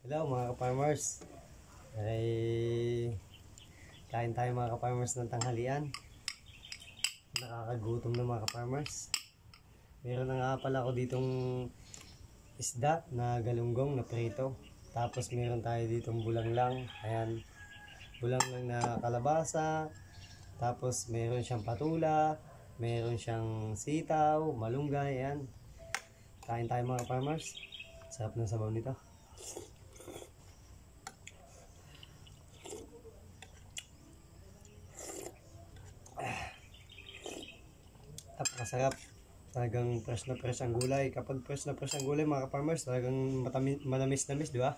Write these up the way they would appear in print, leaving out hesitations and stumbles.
Hello mga ka-farmers. Ay kain tayo mga ka-farmers ng tanghalian. Nakakagutom na mga ka-farmers. Meron na nga pala ako ditong isda na galunggong na prito. Tapos meron tayo ditong bulanglang. Ayan, bulanglang na kalabasa. Tapos meron siyang patula. Meron siyang sitaw, malunggay. Ayan. Kain tayo mga ka-farmers. Sarap ng sabaw nito. Napakasarap. Talagang fresh na fresh ang gulay. Kapag fresh na fresh ang gulay mga ka-farmers, talagang manamis-namis, di ba?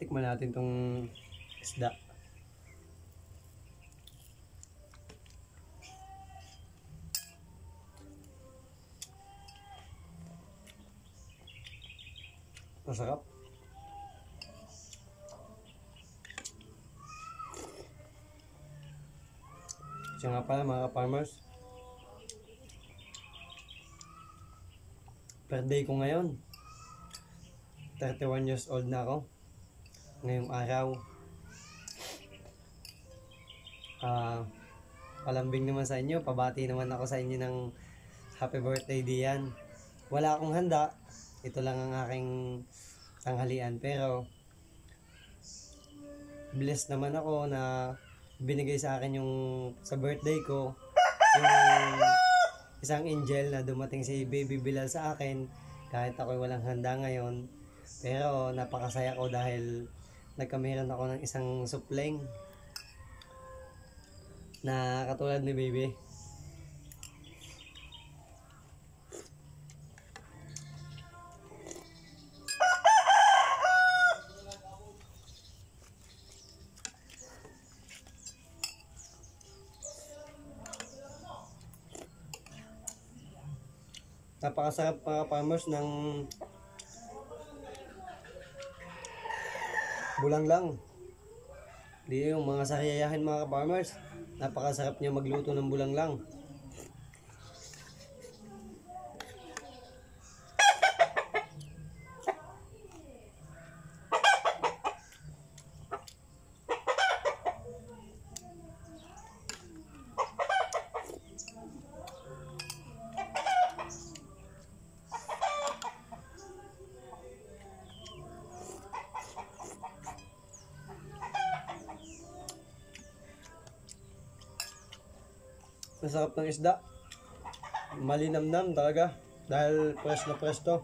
Tikman natin tong isda. Masarap. Siya nga pala mga farmers. Birthday ko ngayon. 31 years old na ako. Ngayong araw. Palambing naman sa inyo. Pabati naman ako sa inyo ng happy birthday diyan. Wala akong handa. Ito lang ang aking tanghalian, pero blessed naman ako na binigay sa akin yung sa birthday ko yung isang angel na dumating si Baby Bilal sa akin kahit ako'y walang handa ngayon, pero napakasaya ko dahil nagkameron ako ng isang supling na katulad ni Baby. Napakasarap mga farmers ng bulanglang. Di yung mga sariyayahin mga farmers. Napakasarap niya magluto ng bulanglang. Masarap ng isda. Malinamnam talaga. Dahil fresh na fresh to.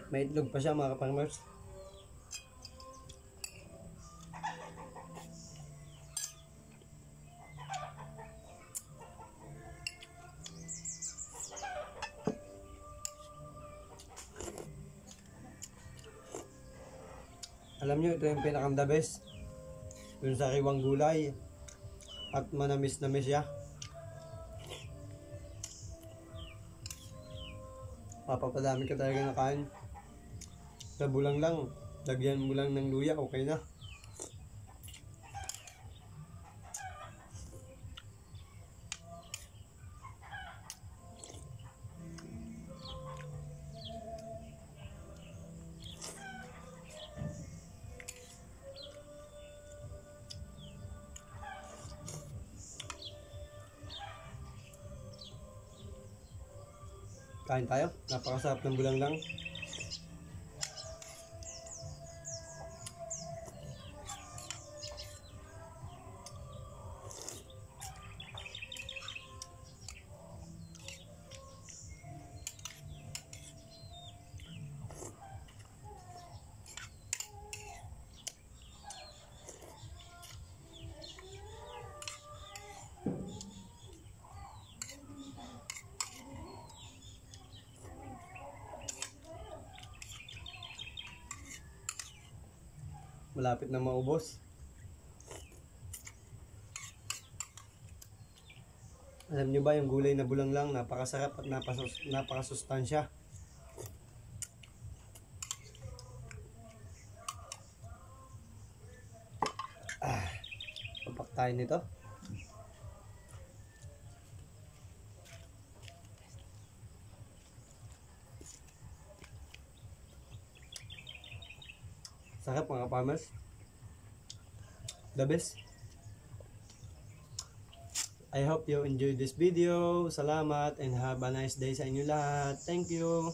May itlog pa siya mga ka-farmers. Alam nyo, ito yung pinakang the best. Yung sariwang gulay at manamis-namis siya. Papapadami ka talaga na kain. Sa bulanglang, lagyan mo lang ng luya, okay na. Kain tayo. Napakasarap ng bulanglang. Malapit na maubos. Alam nyo ba yung gulay na bulanglang, napakasarap at napakasustansya. tayo nito. Sarap mga farmers. The best. I hope you enjoyed this video. Salamat and have a nice day sa inyo lahat. Thank you.